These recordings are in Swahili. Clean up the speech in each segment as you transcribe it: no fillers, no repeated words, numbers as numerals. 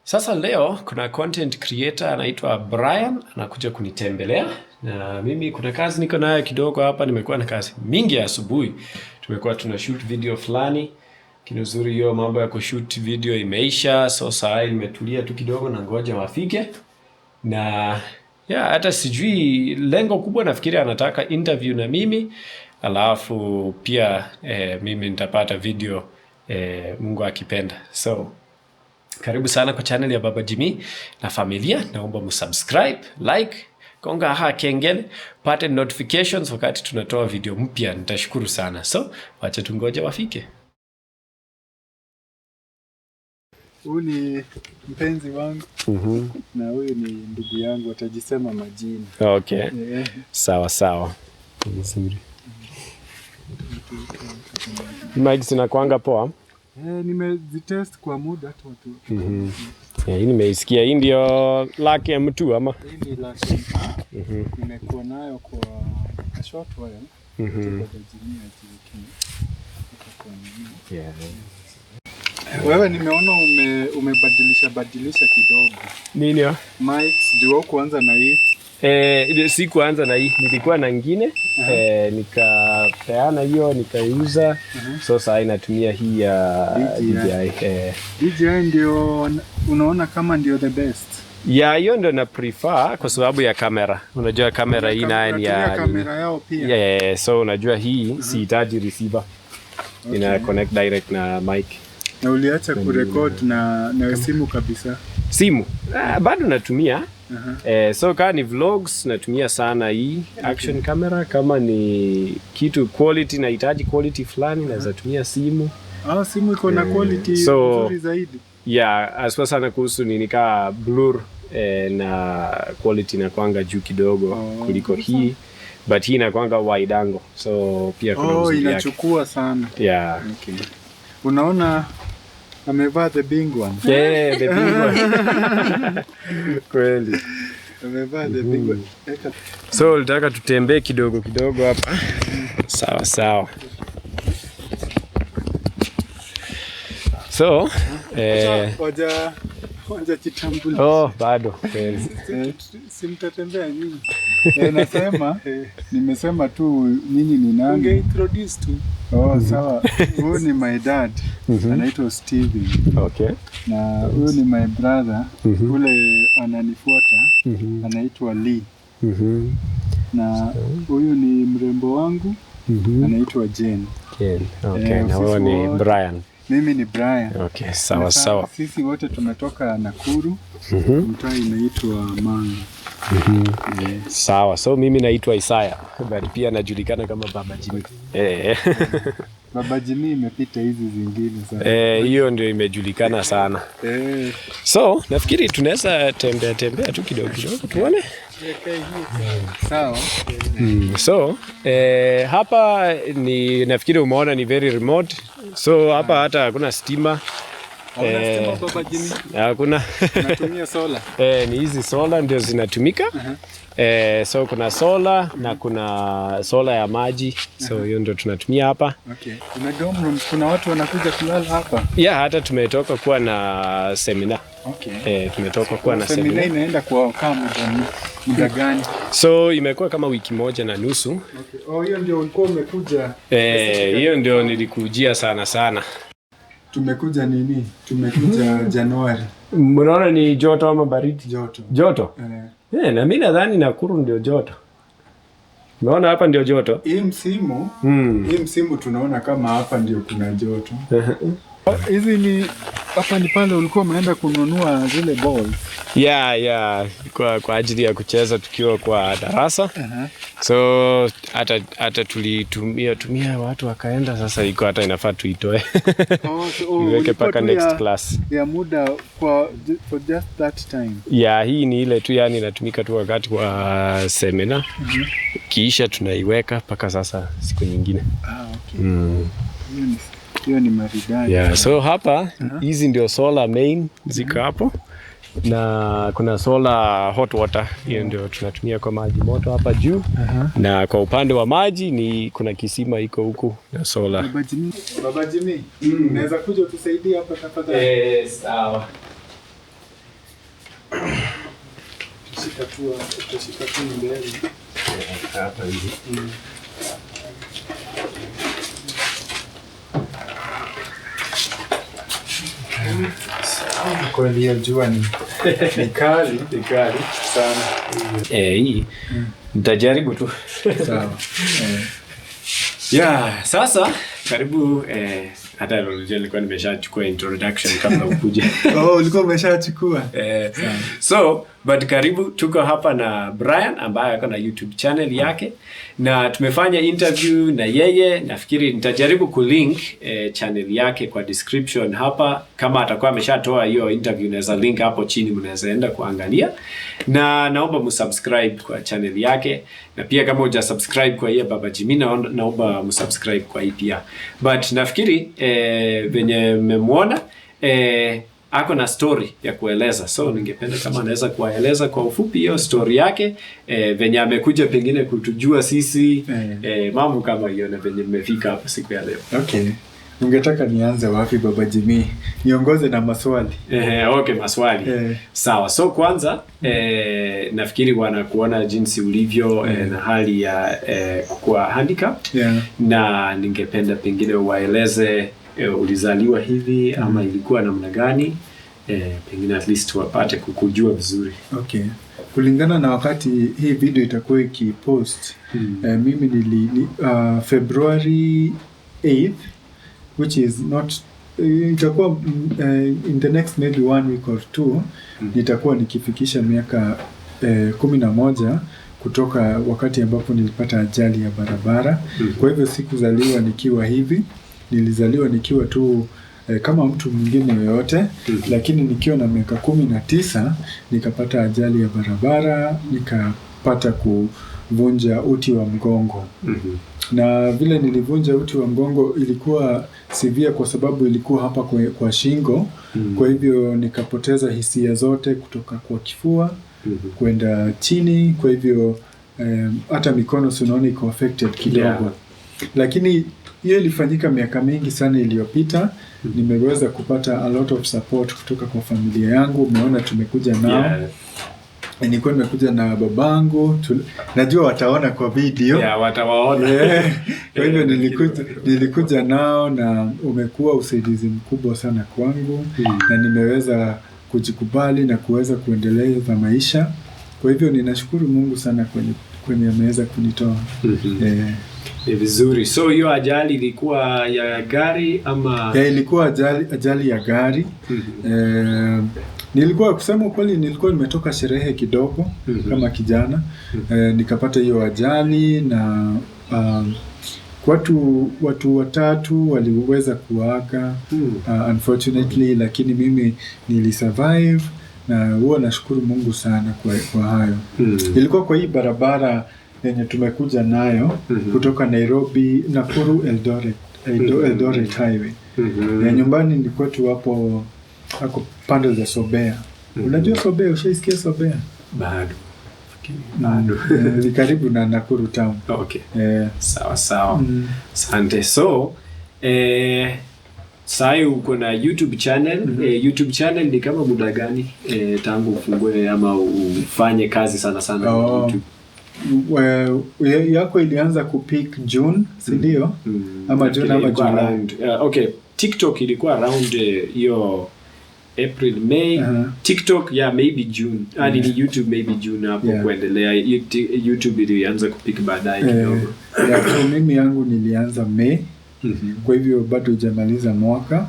Sasa leo kuna content creator anaitwa Brian anakuja kunitembelea na mimi kuna kazi niko nayo kidogo hapa. Nimekuwa na kazi mingi ya asubuhi. Tumekuwa tuna shoot video fulani. Kinuzuri hiyo mambo ya kushoot video imeisha. So saa hii nimetulia tu kidogo na ngoja wafike. Na hata sijui lengo kubwa, nafikiri anataka interview na mimi. Alafu pia mimi nitapata video Mungu akipenda. So karibu sana kwa channel ya Baba Jimmy na familia. Naomba msubscribe, like, gonga kengele, pate notifications wakati tunatoa video mpya. Nitashukuru sana. So wacha tungoje wafike. Huyu ni mpenzi wangu. Na huyu ni ndugu yangu, atajisema majina. Okay. Sawa sawa. Nzuri. Mic zinakuanga poa? Nimezitest kwa muda tu. Hii nimeisikia. Hii ndio laki ya mtu ama? Hii ni laki. Nimekuwa nayo kwa a short while. Wewe nimeona umebadilisha kidogo. Nini ya? Mics ndio kuanza na hii. Si kuanza na hii. Nilikuwa na nyingine. Nikapeana hiyo, nikaiuza. So sasa inatumia hii ya DJI. DJI ndio unaona kama ndio the best. Hiyo ndio na prefer kwa sababu ya kamera. Unajua kamera hii nayo ni ya kamera yao pia. So unajua hii sihitaji receiver. Ina connect direct na mic. Na uliacha kurecord na simu kabisa? Simu bado natumia. So kama ni vlogs natumia sana hii action camera. Kama ni kitu quality, nahitaji quality fulani, naweza tumia simu. Simu iko na quality nzuri zaidi. Aswa sana kuhusu nini ka blur na quality na kwanga juu kidogo kuliko hii. But hii inakuanga wide angle. So pia kuna uzuri yake. Inachukua sana. Okay. Unaona amevaa the big one. The big one. Kweli. Amevaa the big one. So ulitaka tutembee kidogo hapa. Sawa. So Waja chitambulisha. Bado. Simtatembea nyinyi. Nimesema tu nyinyi ni nani? Introduce tu. Sawa. Huyu ni my dad. Anaitwa Steven. Okay. Na huyu ni my brother. Ule ananifuata. Anaitwa Lee. Na huyu ni mrembo wangu. Anaitwa Jane. Okay. Na huyu ni Brian. Mimi ni Brian. Okay, sawa. Sisi wote tumetoka Nakuru. Mtaa inaitwa Manga. Sawa. So mimi naitwa Isaya, but pia najulikana kama Baba Jimmy. Baba Jimmy imepita hizi zingine sana. Hiyo ndio imejulikana sana. So nafikiri tunaweza tembea tu kidogo tuone. Sawa. So hapa ni nafikiri umeona ni very remote. So hapa hata hakuna stima. Baba Jimmy? Hakuna. Natumia solar. Ni hizi solar ndio zinatumika. So kuna solar na kuna solar ya maji. So hiyo ndio tunatumia hapa. Okay. Kuna dorm rooms, kuna watu wanakuja kulala hapa? Hata tumetoka kuwa na seminar. Okay. Tumetoka kuwa na seminar. Seminar inaenda kwa kama muda gani? So imekuwa kama wiki moja na nusu. Okay. Hiyo ndio ulikuwa umekuja? Hiyo ndio nilikujia sana. Tumekuja Januari. Mnaona ni joto ama baridi? Joto. Na mimi nadhani Nakuru ndio joto. Unaona hapa ndio joto. Hii msimu tunaona kama hapa ndio kuna joto. Hizi ni hapa ni pale ulikuwa umeenda kununua zile balls. Kwa ajili ya kucheza tukiwa kwa darasa. So hata tulitumia watu wakaenda, sasa iko hata inafaa tuitoe. Niweke paka next class. Ya muda for just that time. Hii ni ile tu inatumika tu wakati wa seminar. Kisha tunaiweka paka sasa siku nyingine. Okay. Hiyo ni maridadi. So hapa hizi ndio solar main ziko hapo. Na kuna solar hot water, hiyo ndio tunatumia kwa maji moto hapa juu. Na kwa upande wa maji ni kuna kisima iko huku na solar. Baba Jimmy, unaweza kuja utusaidie hapa tafadhali? Sawa. utashika tu mbele. Hapa hivi. Kwa hiyo jua ni kali sana. Hii nitajaribu tu. Sawa. Yeah, sasa karibu hata nilikuwa nimeshachukua introduction kabla ukuje. Ulikuwa umeshachukua? So, but karibu, tuko hapa na Brian ambaye ako na YouTube channel yake na tumefanya interview na yeye. Nafikiri nitajaribu kulink channel yake kwa description hapa. Kama atakuwa ameshatoa hiyo interview, naweza link hapo chini, mnaweza enda kuangalia. Na naomba msubscribe kwa channel yake, na pia kama hujasubscribe kwa yeye Baba Jimmy, naomba msubscribe kwa hii pia. But nafikiri venye mmemwona ako na story ya kueleza, so ningependa kama anaweza kuwaeleza kwa ufupi hiyo story yake, venye amekuja pengine kutujua sisi, mambo kama hiyo, na venye mmefika hapa siku ya leo. Okay. Ungetaka nianze wapi Baba Jimmy? Niongoze na maswali. Okay, maswali. Sawa. So kwanza nafikiri wanakuona jinsi ulivyo na hali ya kukua handicap. Na ningependa pengine waeleze ulizaliwa hivi ama ilikuwa namna gani, pengine at least wapate kukujua vizuri. Okay. Kulingana na wakati hii video itakuwa ikipost, mimi February 8th, which is not itakuwa in the next maybe 1 week or 2, nitakuwa nikifikisha miaka 11 kutoka wakati ambapo nilipata ajali ya barabara. Kwa hivyo sikuzaliwa nikiwa hivi, nilizaliwa nikiwa tu kama mtu mwingine yoyote, lakini nikiwa na miaka 19 nikapata ajali ya barabara, nikapata kuvunja uti wa mgongo. Na vile nilivunja uti wa mgongo ilikuwa severe kwa sababu ilikuwa hapa kwa shingo. Kwa hivyo nikapoteza hisia zote kutoka kwa kifua kwenda chini. Kwa hivyo hata mikono unaona iko affected kidogo. Lakini hiyo ilifanyika miaka mingi sana iliyopita. Nimeweza kupata a lot of support kutoka kwa familia yangu. Umeona tumekuja nao. Nilikuwa nimekuja na babangu. Najua wataona kwa video. Watawaona. Kwa hivyo nilikuja nao na umekuwa usaidizi mkubwa sana kwangu. Na nimeweza kujikubali na kuweza kuendeleza maisha. Kwa hivyo ninashukuru Mungu sana kwenye ameweza kunitoa. Ni vizuri. So hiyo ajali ilikuwa ya gari ama? Ilikuwa ajali ya gari. Nilikuwa kusema kweli nilikuwa nimetoka sherehe kidogo kama kijana. Nikapata hiyo ajali na watu 3 waliweza kuaga unfortunately, lakini mimi nilisurvive na huwa nashukuru Mungu sana kwa hayo. Ilikuwa kwa hii barabara yenye tumekuja nayo kutoka Nairobi, Nakuru, Eldoret highway. Na nyumbani ni kwetu hapo pande za Sobea. Unajua Sobea? Ushaisikia Sobea? Bado. Ni karibu na Nakuru town. Okay. Sawa. Asante. So sasa uko na YouTube channel. YouTube channel ni kama muda gani tangu ufungue ama ufanye kazi sana YouTube? Yako ilianza kupeak June, si ndio? Ama June ama July. Okay, TikTok ilikuwa around hiyo April, May. TikTok maybe June. Ni YouTube maybe June hapo kuendelea. YouTube ilianza kupeak baadaye kidogo. So mimi yangu nilianza May. Kwa hivyo bado hujamaliza mwaka.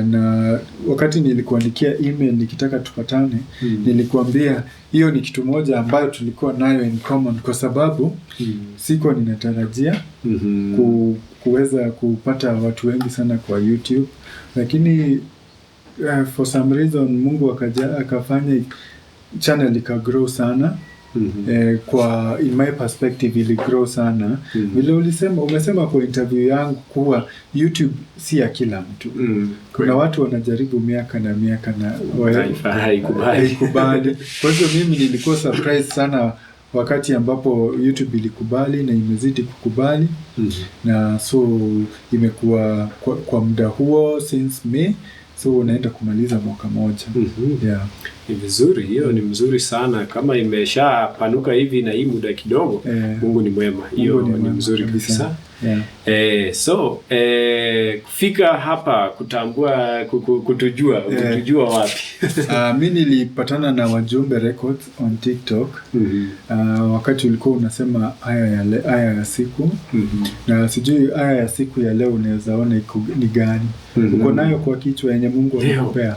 Na wakati nilikuandikia email nikitaka tupatane, nilikuambia hiyo ni kitu moja ambayo tulikuwa nayo in common, kwa sababu sikuwa ninatarajia kuweza kupata watu wengi sana kwa YouTube, lakini for some reason Mungu akafanya channel ikagrow sana. Kwa in my perspective ili grow sana. Vile umesema kwa interview yangu kuwa YouTube si ya kila mtu. Kuna watu wanajaribu miaka na haikubali. Kwa hivyo mimi nilikuwa surprised sana wakati ambapo YouTube ilikubali na imezidi kukubali. Na so imekuwa kwa muda huo since May. so unaenda kumaliza mwaka moja. Yeah. Ni vizuri, hiyo ni mzuri sana kama imeshapanuka hivi na hii muda kidogo. Mungu ni mwema, hiyo ni mzuri kabisa. Yeah. So kufika hapa kutambua kutujua wapi? Mimi nilipatana na Wajumbe Records on TikTok. Wakati ulikuwa unasema aya ya siku. Na sijui aya ya siku ya leo unaweza ona ni gani. Uko nayo kwa kichwa yenye Mungu amekupea?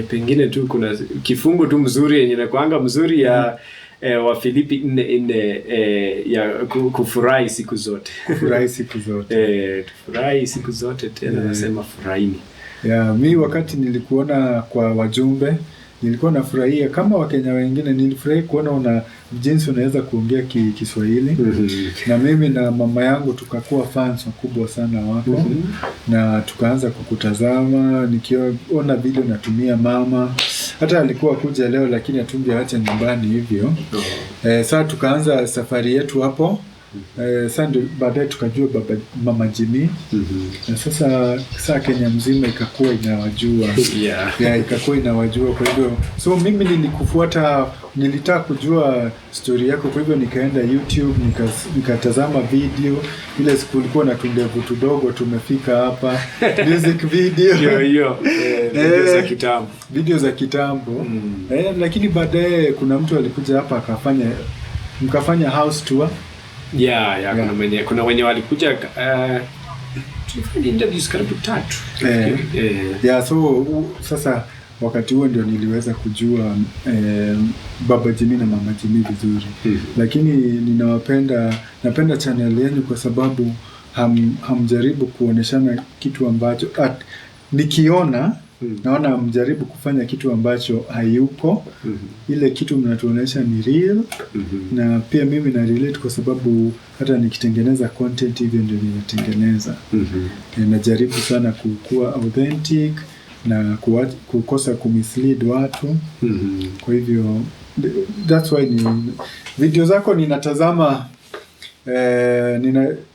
Pengine tu kuna kifungu tu mzuri yenye nakuanga mzuri ya Wafilipi 4:4 ya kufurahi siku zote. Kufurahi siku zote. Tufurahi siku zote tena nasema furahini. Mi wakati nilikuona kwa Wajumbe nilikuwa nafurahia kama Wakenya wengine, nilifurahi kuona jinsi unaweza kuongea Kiswahili. Na mimi na mama yangu tukakuwa fans wakubwa sana wako. Na tukaanza kukutazama, nikiona video natumia mama. Hata alikuwa kuja leo lakini hatungeacha nyumbani hivyo. Sasa tukaanza safari yetu hapo. Sasa baadaye tukajua Mama Jimmy. Na sasa Kenya mzima ikakuwa inawajua. Ikakuwa inawajua, kwa hivyo so mimi nilikufuata, nilitaka kujua story yako, kwa hivyo nikaenda YouTube nikatazama video ile siku ulikuwa na tundevu tudogo tumefika hapa. Music video video za kitambo. Lakini baadaye kuna mtu alikuja hapa mkafanya house tour. Kuna wenye walikuja tulifanya interviews karibu 3. So sasa wakati huo ndio niliweza kujua Baba Jimmy na Mama Jimmy vizuri. Lakini napenda channel yenu kwa sababu hamjaribu kuoneshana kitu ambacho nikiona naona mjaribu kufanya kitu ambacho hayuko. Ile kitu mnatuonesha ni real. Na pia mimi na relate kwa sababu hata nikitengeneza content hivyo ndio ninatengeneza. Najaribu sana kuwa authentic na kukosa kumislead watu. Kwa hivyo that's why video zako ninatazama.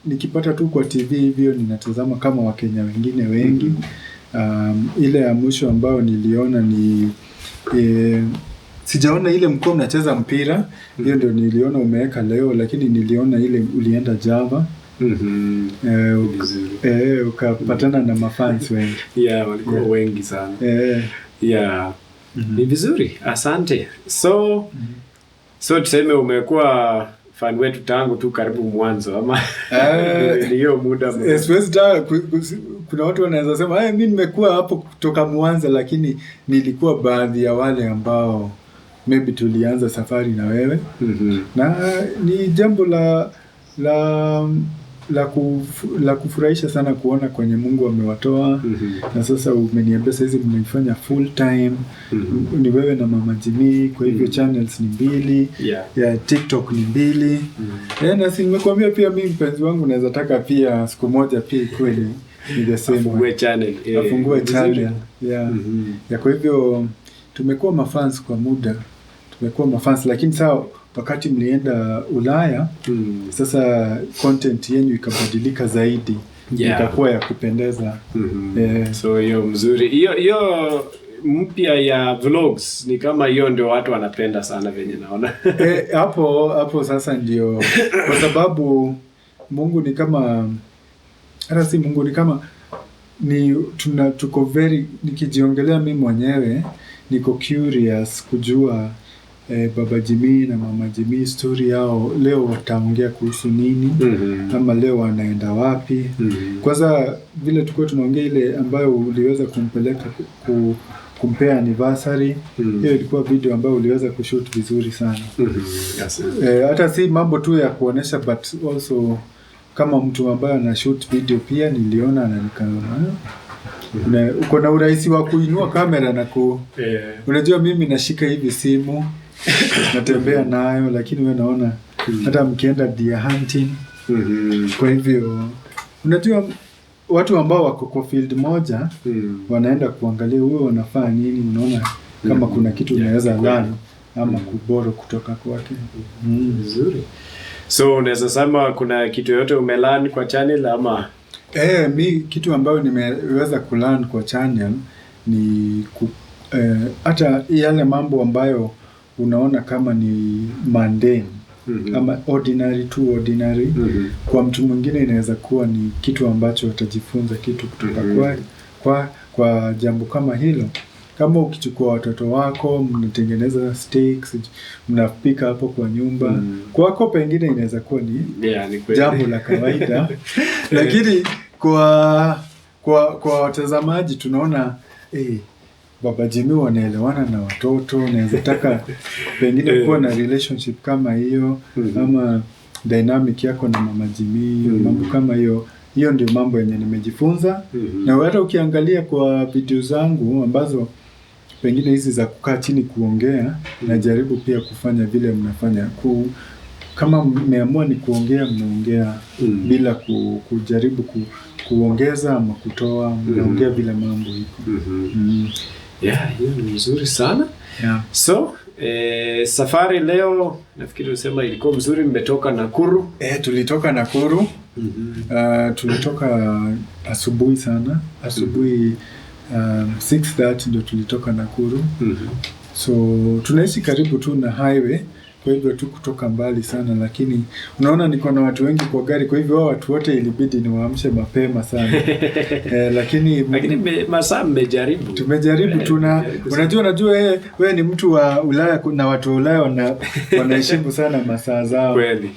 Nikipata tu kwa TV hivyo ninatazama kama Wakenya wengine wengi. Ile ya mwisho ambao niliona ni sijaona ile mko mnacheza mpira, hiyo ndio niliona umeweka leo, lakini niliona ile ulienda Java. Ukapatana na mafans wengi. Walikuwa wengi sana. Ni vizuri, asante. So tuseme umekuwa fan wetu tangu tu karibu mwanzo ama hiyo muda. Kuna watu wanaweza sema mimi nimekuwa hapo kutoka mwanzo, lakini nilikuwa baadhi ya wale ambao maybe tulianza safari na wewe. Na ni jambo la kufurahisha sana kuona kwenye Mungu amewatoa. Na sasa umeniambia sasa mnaifanya full time. Ni wewe na Mama Jimmy, kwa hivyo channels ni 2. Ya TikTok ni 2. Na nimekuambia pia mimi mpenzi wangu naweza taka pia siku moja pia kweli afungue channel. Afungue channel. Kwa hivyo tumekuwa mafans kwa muda. Lakini sasa wakati mlienda Ulaya, sasa content yenu ikabadilika zaidi. Ikakuwa ya kupendeza. So hiyo mzuri. Hiyo mpya ya vlogs ni kama hiyo ndio watu wanapenda sana venye naona. Hapo sasa ndio kwa sababu Mungu ni kama Mungu ni kama tuko very, nikijiongelea mimi mwenyewe niko curious kujua Baba Jimmy na Mama Jimmy story yao leo wataongea kuhusu nini. Ama leo wanaenda wapi. Kwanza vile tulikuwa tunaongea ile ambayo uliweza kumpeleka kumpea anniversary. Hiyo ilikuwa video ambayo uliweza kushoot vizuri sana. Hata si mambo tu ya kuonesha but also kama mtu ambaye ana shoot video pia niliona na nikaona uko na urahisi wa kuinua kamera na unajua mimi nashika hivi simu natembea nayo, lakini wewe naona hata mkienda deer hunting. Kwa hivyo unajua watu ambao wako kwa field moja wanaenda kuangalia huyo wanafanya nini, unaona kama kuna kitu unaweza learn ama kuboro kutoka kwake. Vizuri. So unaweza sema kuna kitu yote umelearn kwa channel ama Mi kitu ambayo nimeweza kulearn kwa channel ni hata yale mambo ambayo unaona kama ni mundane ama ordinary. Kwa mtu mwingine inaweza kuwa ni kitu ambacho atajifunza kitu kutoka kwa jambo kama hilo. Kama ukichukua watoto wako, mnatengeneza steaks, mnapika hapo kwa nyumba. Kwako pengine inaweza kuwa ni jambo la kawaida. Lakini kwa watazamaji tunaona Baba Jimmy wanaelewana na watoto, naweza taka pengine kuwa na relationship kama hiyo ama dynamic yako na Mama Jimmy, mambo kama hiyo. Hiyo ndio mambo yenye nimejifunza. Na hata ukiangalia kwa video zangu ambazo pengine hizi za kukaa chini kuongea, najaribu pia kufanya vile mnafanya. Kama mmeamua ni kuongea, mnaongea bila kujaribu kuongeza ama kutoa, mnaongea vile mambo iko. Hiyo ni mzuri sana. So, safari leo nafikiri usema ilikuwa mzuri. Mmetoka Nakuru? Tulitoka Nakuru. Tulitoka asubuhi sana. Asubuhi 6:30 ndio tulitoka Nakuru. So tunaishi karibu tu na highway, kwa hivyo tu kutoka mbali sana, lakini unaona niko na watu wengi kwa gari, kwa hivyo watu wote ilibidi niwaamshe mapema sana. Lakini masaa mmejaribu. Tumejaribu unajua wewe ni mtu wa Ulaya na watu wa Ulaya wanaheshimu sana masaa zao. Kweli.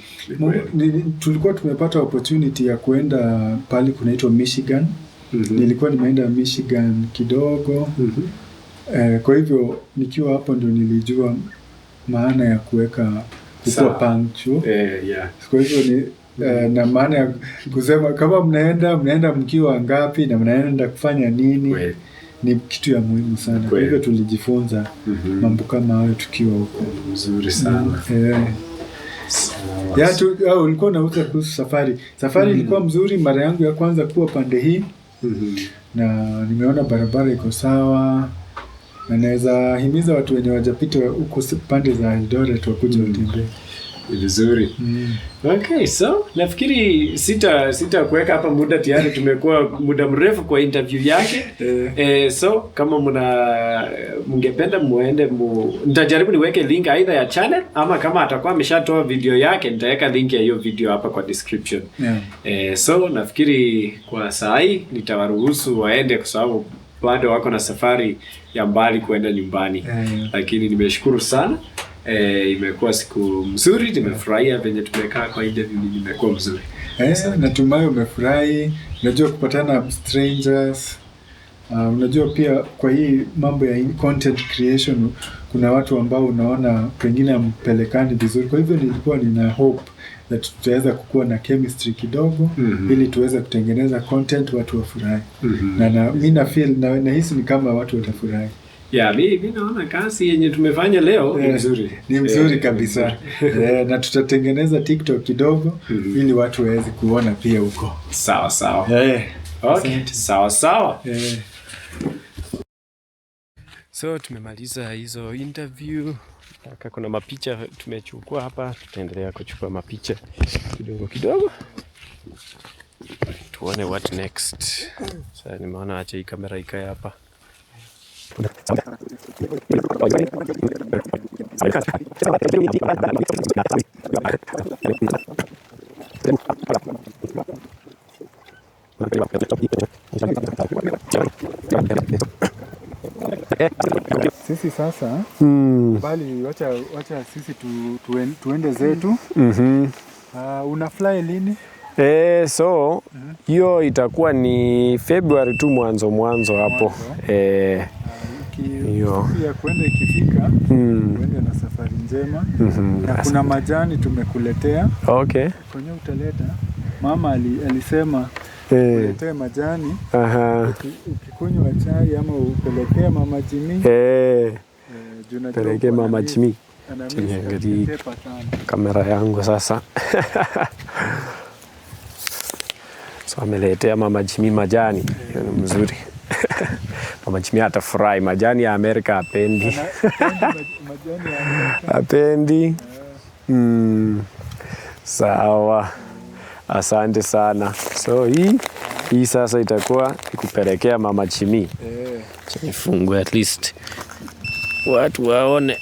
Tulikuwa tumepata opportunity ya kuenda pale kunaitwa Michigan. Nilikuwa nimeenda Michigan kidogo. Kwa hivyo nikiwa hapo ndio nilijua maana ya kukuwa punctual. Kwa hivyo na maana ya kusema kama mnaenda mkiwa ngapi na mnaenda kufanya nini. Ni kitu ya muhimu sana. Kwa hivyo tulijifunza mambo kama hayo tukiwa huko. Mzuri sana. Ulikuwa unauza kuhusu safari. Safari ilikuwa mzuri, mara yangu ya kwanza kuwa pande hii. Na nimeona barabara iko sawa. Na naweza himiza watu wenye wajapita huko pande za Eldoret wakuje watembee. Vizuri. Okay, so nafikiri sita kuweka hapa muda, tayari tumekuwa muda mrefu kwa interview yake. So kama mngependa muende nitajaribu niweke link aidha ya channel, ama kama atakuwa ameshatoa video yake nitaweka link ya hiyo video hapa kwa description. So nafikiri kwa saa hii nitawaruhusu waende, kwa sababu bado wako na safari ya mbali kuenda nyumbani. Lakini nimeshukuru sana. Imekuwa siku mzuri, nimefurahia venye tumekaa kwa interview, imekuwa mzuri. Natumai umefurahi. Unajua kupatana na strangers. Unajua pia kwa hii mambo ya content creation kuna watu ambao unaona pengine mpelekani vizuri. Kwa hivyo nilikuwa nina hope that tutaweza kukuwa na chemistry kidogo ili tuweze kutengeneza content watu wafurahi. Na mimi na feel nahisi ni kama watu watafurahi. Mimi naona kazi yenye tumefanya leo ni nzuri. Ni mzuri kabisa. Na tutatengeneza TikTok kidogo ili watu waweze kuona pia huko. Sawa. Okay, sawa. So tumemaliza hizo interview. Kuna mapicha tumechukua hapa, tutaendelea kuchukua mapicha kidogo. Tuone what next. Sasa nimeona acha hii kamera ikae hapa. Sisi sasa bali wacha sisi tuende zetu. Una fly lini? So hiyo itakuwa ni February tu mwanzo hapo. Hiyo ya kwenda ikifika, uende na safari njema. Na kuna majani tumekuletea. Okay. Kwenye utaleta. Mama alisema uletee majani. Ukikunywa chai ama upelekee Mama Jimmy. Pelekee Mama Jimmy. Kamera yangu sasa. So ameletea Mama Jimmy majani. Hiyo ni mzuri. Mama Jimmy atafurahi. Majani ya Amerika hapendi. Hapendi. Sawa. Asante sana. So hii Hii sasa itakuwa kupelekea Mama Chimi. Nifungue at least watu waone.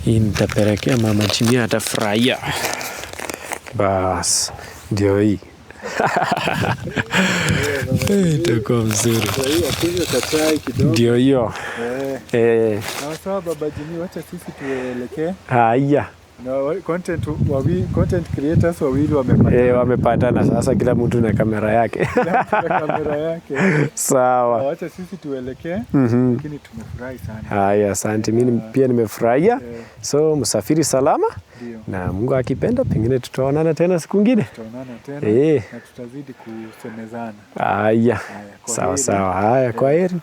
Hii nitapelekea Mama Chimi, atafurahia. Bas, ndio hii. Itakuwa mzuri. Ndio hiyo. Sawa Baba Jimmy, wacha sisi tuelekee. Haya. Na content creators wawili wamepatana. Wamepatana sasa, kila mtu na kamera yake. Sawa. Wacha sisi tuelekee, lakini tumefurahi sana. Haya, asante. Mimi pia nimefurahia. So msafiri salama. Ndio. Na Mungu akipenda pengine tutaonana tena siku nyingine. Tutaonana tena na tutazidi kusemezana. Haya. Sawa. Haya, kwaheri.